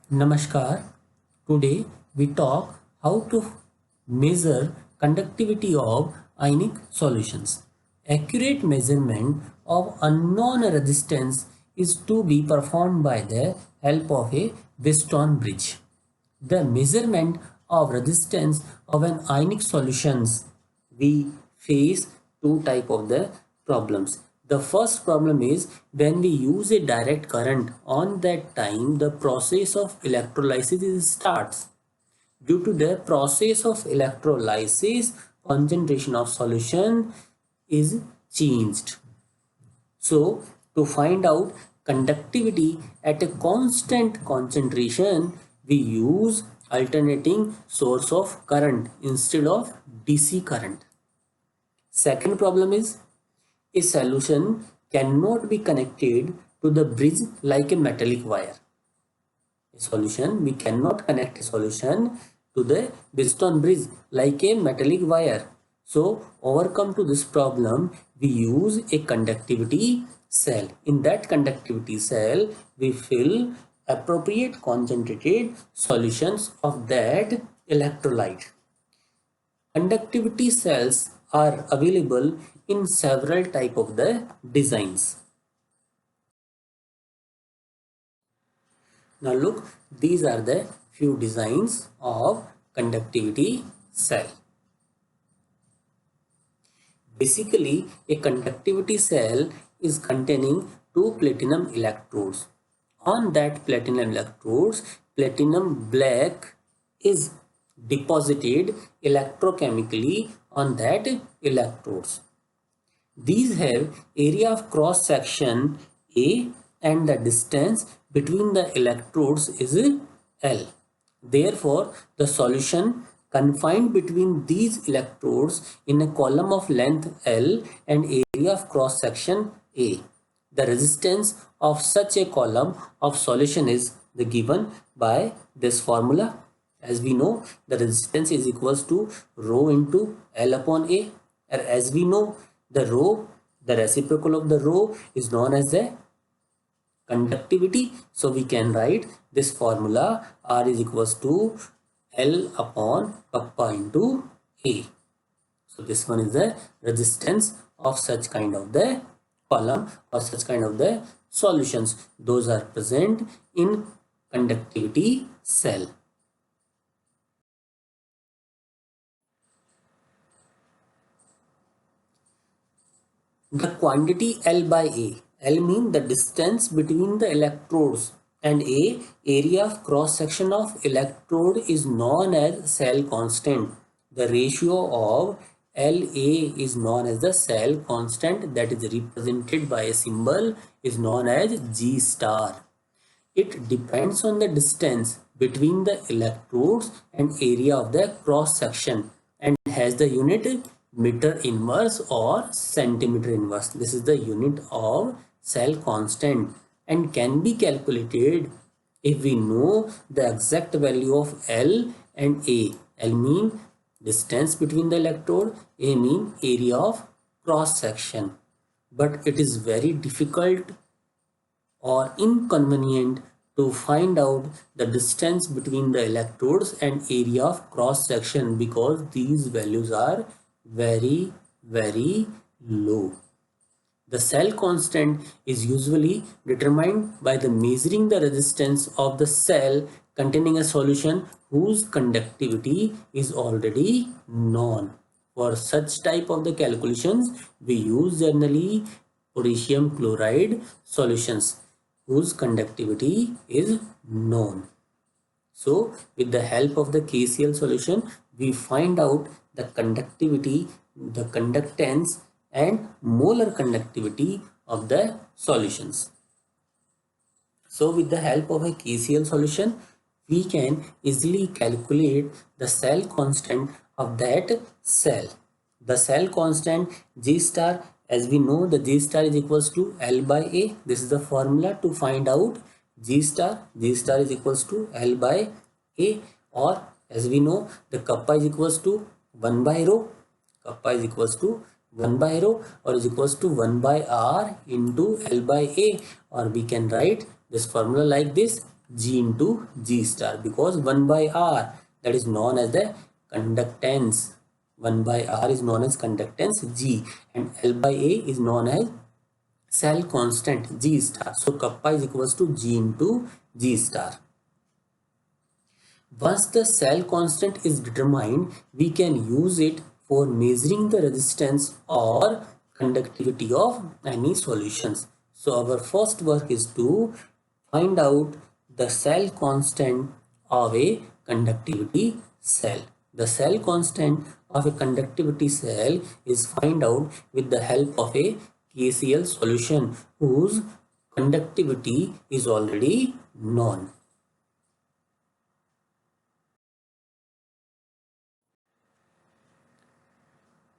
Namaskar. Today we talk how to measure conductivity of ionic solutions. Accurate measurement of unknown resistance is to be performed by the help of a Wheatstone bridge. The measurement of resistance of an ionic solutions, we face two type of the problems. The first problem is when we use a direct current, on that time the process of electrolysis starts. Due to the process of electrolysis, concentration of solution is changed. So to find out conductivity at a constant concentration, we use alternating source of current instead of DC current. Second problem is a solution cannot be connected to the bridge like a metallic wire. A solution, we cannot connect a solution to the Wheatstone bridge like a metallic wire. So overcome to this problem, we use a conductivity cell. In that conductivity cell, we fill appropriate concentrated solutions of that electrolyte. Conductivity cells are available in several type of the designs. Now look, these are the few designs of conductivity cell. Basically, a conductivity cell is containing two platinum electrodes. On that platinum electrodes, platinum black is deposited electrochemically on that electrodes. These have area of cross section A and the distance between the electrodes is L. Therefore, the solution confined between these electrodes in a column of length L and area of cross section A. The resistance of such a column of solution is given by this formula. As we know, the resistance is equals to rho into L upon A. And as we know, the rho, the reciprocal of the rho is known as the conductivity. So we can write this formula, R is equals to L upon kappa into A. So this one is the resistance of such kind of the column or such kind of the solutions. Those are present in conductivity cell. The quantity L by A. L means the distance between the electrodes, and A, area of cross section of electrode, is known as cell constant. The ratio of LA is known as the cell constant, that is represented by a symbol is known as G star. It depends on the distance between the electrodes and area of the cross section and has the unit meter inverse or centimeter inverse. This is the unit of cell constant and can be calculated if we know the exact value of L and A. L mean distance between the electrode, A mean area of cross section. But it is very difficult or inconvenient to find out the distance between the electrodes and area of cross section because these values are very low. The cell constant is usually determined by the measuring the resistance of the cell containing a solution whose conductivity is already known. For such type of the calculations, we use generally potassium chloride solutions whose conductivity is known. So with the help of the KCl solution, we find out the conductivity, the conductance and molar conductivity of the solutions. So with the help of a KCl solution, we can easily calculate the cell constant of that cell. The cell constant G star, as we know, the G star is equals to L by A. This is the formula to find out G star. G star is equals to L by A, or as we know, the kappa is equals to 1 by rho. Kappa is equals to 1 by rho or is equals to 1 by R into L by A, or we can write this formula like this. G into G star, because 1 by R, that is known as the conductance. 1 by R is known as conductance G, and L by A is known as cell constant G star. So kappa is equals to G into G star. Once the cell constant is determined, we can use it for measuring the resistance or conductivity of any solutions. So our first work is to find out the cell constant of a conductivity cell. The cell constant of a conductivity cell is find out with the help of a KCl solution whose conductivity is already known.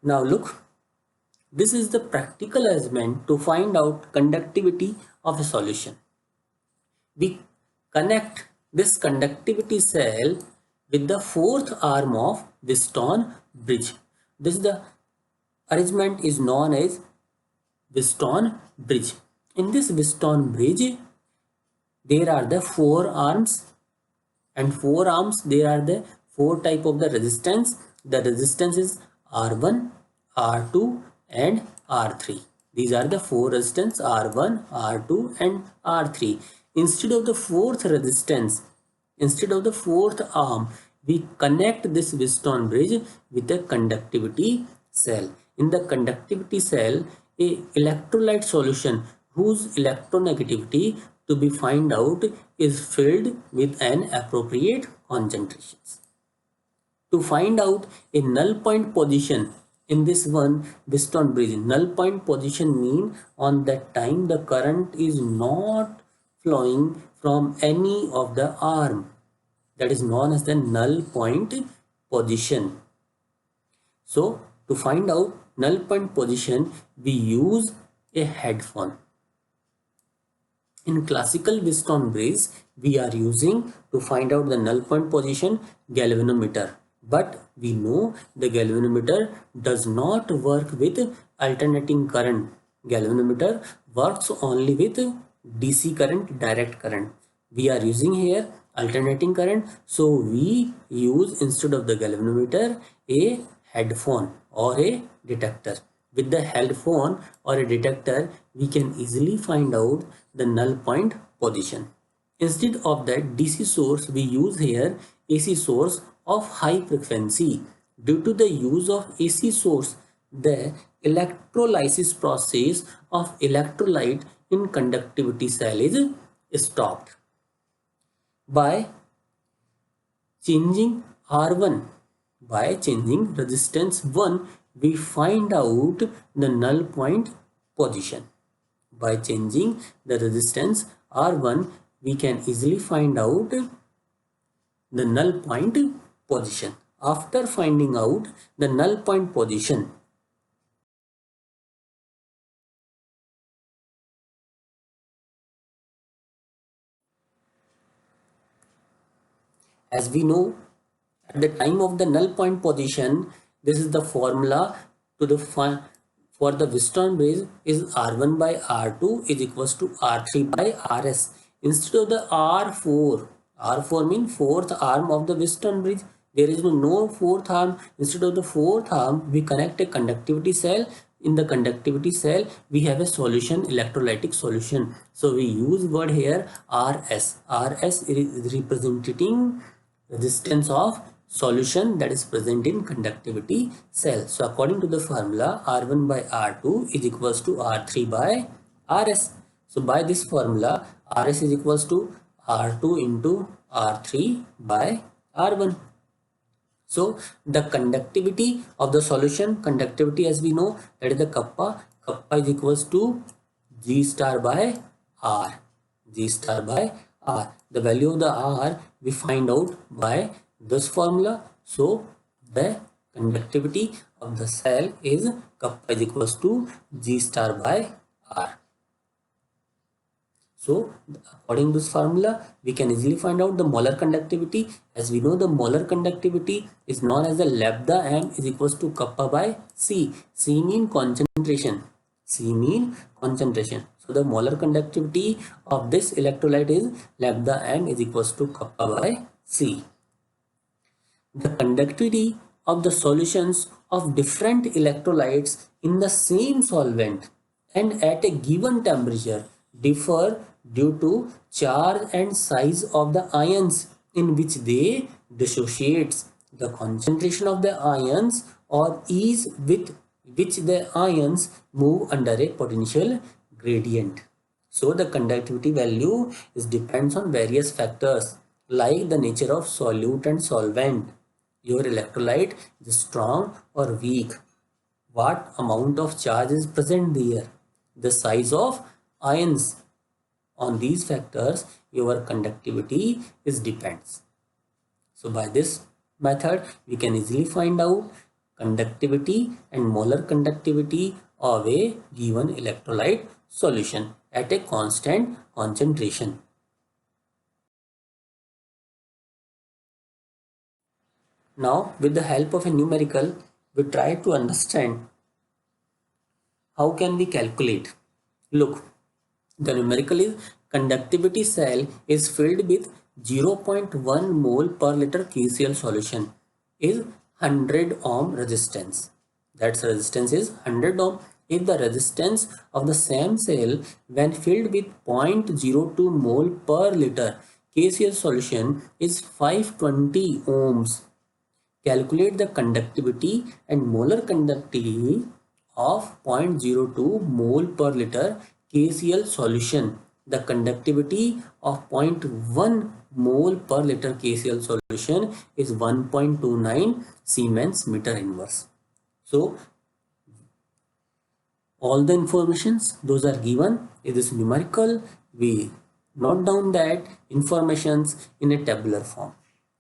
Now look, this is the practical arrangement to find out conductivity of a solution. We connect this conductivity cell with the fourth arm of Wheatstone bridge. This is the arrangement is known as Wheatstone bridge. In this Wheatstone bridge, there are the four arms, and four arms there are the four type of the resistance. The resistance is R1, R2 and R3. These are the four resistance R1, R2 and R3. Instead of the fourth resistance, instead of the fourth arm, we connect this Wheatstone bridge with a conductivity cell. In the conductivity cell, a electrolyte solution whose electronegativity to be find out is filled with an appropriate concentrations. To find out a null point position in this one Wheatstone bridge, null point position mean on that time the current is not flowing from any of the arm. That is known as the null point position. So to find out null point position, we use a headphone. In classical Wheatstone bridge, we are using to find out the null point position galvanometer. But we know the galvanometer does not work with alternating current. Galvanometer works only with DC current, direct current. We are using here alternating current, so we use instead of the galvanometer a headphone or a detector. With the headphone or a detector, we can easily find out the null point position. Instead of that DC source, we use here AC source of high frequency. Due to the use of AC source, the electrolysis process of electrolyte in conductivity cell is stopped. By changing R1, by changing resistance 1, we find out the null point position. By changing the resistance R1, we can easily find out the null point position. After finding out the null point position, as we know, at the time of the null point position, this is the formula to the for the Wheatstone bridge is R1 by R2 is equals to R3 by RS. Instead of the R4, R4 means fourth arm of the Wheatstone bridge. There is no fourth arm. Instead of the fourth arm, we connect a conductivity cell. In the conductivity cell, we have a solution, electrolytic solution. So we use word here RS. RS is representing resistance of solution that is present in conductivity cell. So according to the formula, R1 by R2 is equals to R3 by RS. So by this formula, RS is equals to R2 into R3 by R1. So the conductivity of the solution, conductivity as we know, that is the kappa. Kappa is equals to G star by R. G star by R. The value of the R we find out by this formula. So the conductivity of the cell is kappa is equals to G star by R. So according to this formula, we can easily find out the molar conductivity. As we know, the molar conductivity is known as the lambda m is equals to kappa by C. C mean concentration. C mean concentration. So the molar conductivity of this electrolyte is lambda m is equals to kappa by C. The conductivity of the solutions of different electrolytes in the same solvent and at a given temperature differ due to charge and size of the ions in which they dissociate. The concentration of the ions or ease with which the ions move under a potential gradient. So the conductivity value is depends on various factors like the nature of solute and solvent. Your electrolyte is strong or weak. What amount of charge is present there? The size of ions. On these factors, your conductivity is depends. So by this method, we can easily find out conductivity and molar conductivity of a given electrolyte solution at a constant concentration. Now, with the help of a numerical, we try to understand how can we calculate. Look, the numerical is conductivity cell is filled with 0.1 mole per liter KCl solution is 100 ohm resistance. That's resistance is 100 ohm. If the resistance of the same cell when filled with 0.02 mole per liter KCl solution is 520 ohms, calculate the conductivity and molar conductivity of 0.02 mole per liter KCl solution. The conductivity of 0.1 mole per liter KCl solution is 1.29 Siemens meter inverse. So all the informations those are given in this numerical. We note down that informations in a tabular form.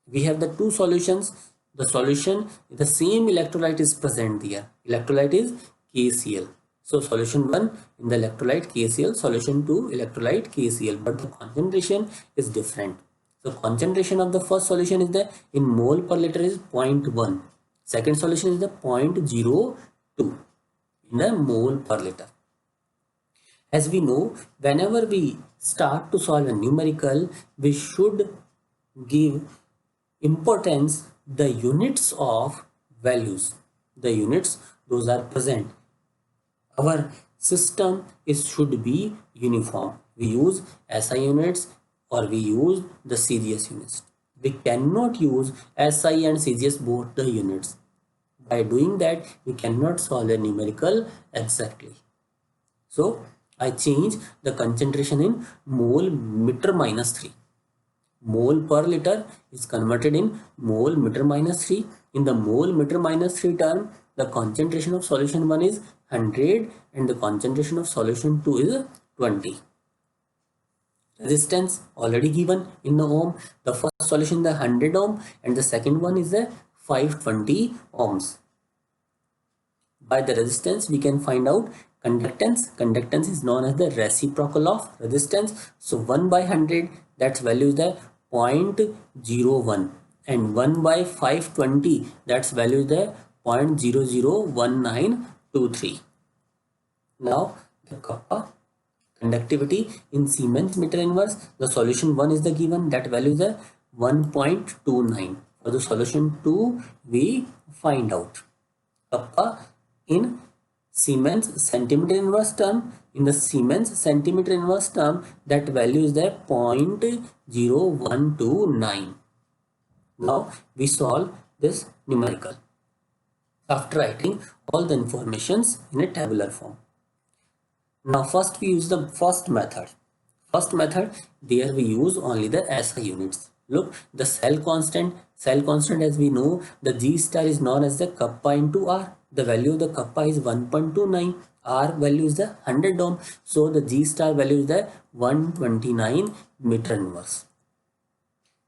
We have the two solutions. The solution, the same electrolyte is present there. Electrolyte is KCl. So solution 1 in the electrolyte KCl, solution 2 electrolyte KCl, but the concentration is different. So concentration of the first solution is the in mole per liter is 0.1. Second solution is the 0.02 in the mole per liter. As we know, whenever we start to solve a numerical, we should give importance the units of values. The units those are present. Our system should be uniform. We use SI units or we use the CGS units. We cannot use SI and CGS both the units. By doing that, we cannot solve a numerical exactly. So I change the concentration in mole meter minus 3. Mole per liter is converted in mole meter minus 3. In the mole meter minus 3 term, the concentration of solution 1 is 100 and the concentration of solution 2 is 20. Resistance already given in the ohm. The first solution is the 100 ohm and the second one is the 520 ohms. By the resistance, we can find out conductance. Conductance is known as the reciprocal of resistance. So 1 by 100, that's value is the 0.01 and 1 by 520, that's value is the 0.001923. Now the kappa conductivity in Siemens meter inverse, the solution 1 is the given, that value is the 1.29. For the solution 2, we find out kappa in Siemens centimeter inverse term. In the Siemens centimeter inverse term, that value is the 0.0129. Now we solve this numerical after writing all the informations in a tabular form. Now first we use the first method. First method, there we use only the SI units. Look, the cell constant as we know, the G star is known as the kappa into R. The value of the kappa is 1.29. R value is the 100 ohm. So the G star value is the 129 meter inverse.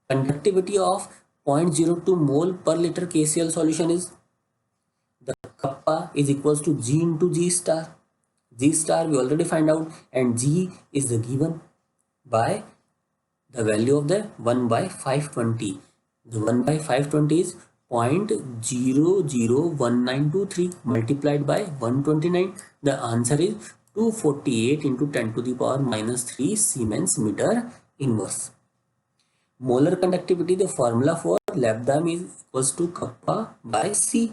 Conductivity of 0.02 mole per liter KCl solution is the kappa is equals to G into G star. G star we already find out and G is the given by the value of the 1 by 520. The 1 by 520 is 0.001923 multiplied by 129. The answer is 248 into 10 to the power minus 3 Siemens meter inverse. Molar conductivity, the formula for lambda is equals to kappa by C.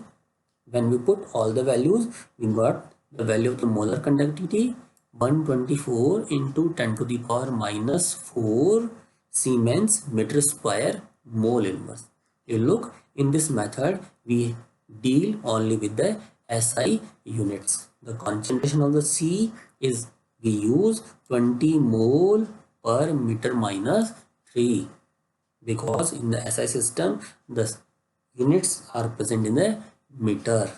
When we put all the values, we got the value of the molar conductivity 124 into 10 to the power minus 4 Siemens meter square mole inverse. You look, in this method we deal only with the SI units. The concentration of the C is, we use 20 mole per meter minus 3, because in the SI system the units are present in the meter.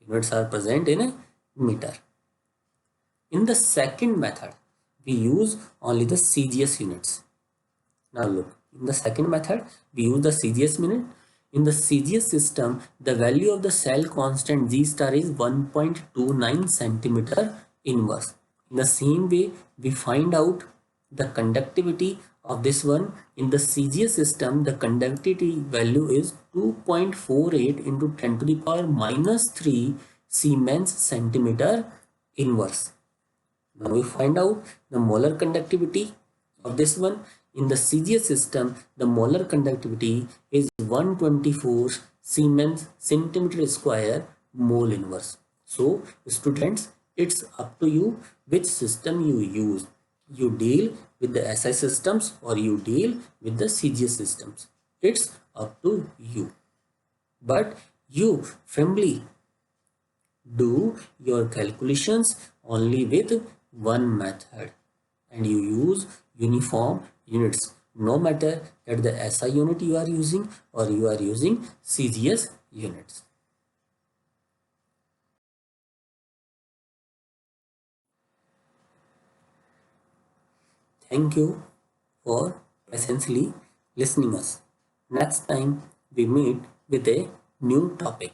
Units are present in a meter. In the second method, we use only the CGS units. Now look, in the second method, we use the CGS unit. In the CGS system, the value of the cell constant G star is 1.29 centimeter inverse. In the same way, we find out the conductivity of this one. In the CGS system, the conductivity value is 2.48 into 10 to the power minus 3 Siemens centimeter inverse. Now we find out the molar conductivity of this one. In the CGS system, the molar conductivity is 124 Siemens centimeter square mole inverse. So students, it's up to you which system you use. You deal with the SI systems or you deal with the CGS systems. It's up to you. But you firmly do your calculations only with one method and you use uniform units, no matter that the SI unit you are using or you are using CGS units. Thank you for patiently listening us. Next time we meet with a new topic.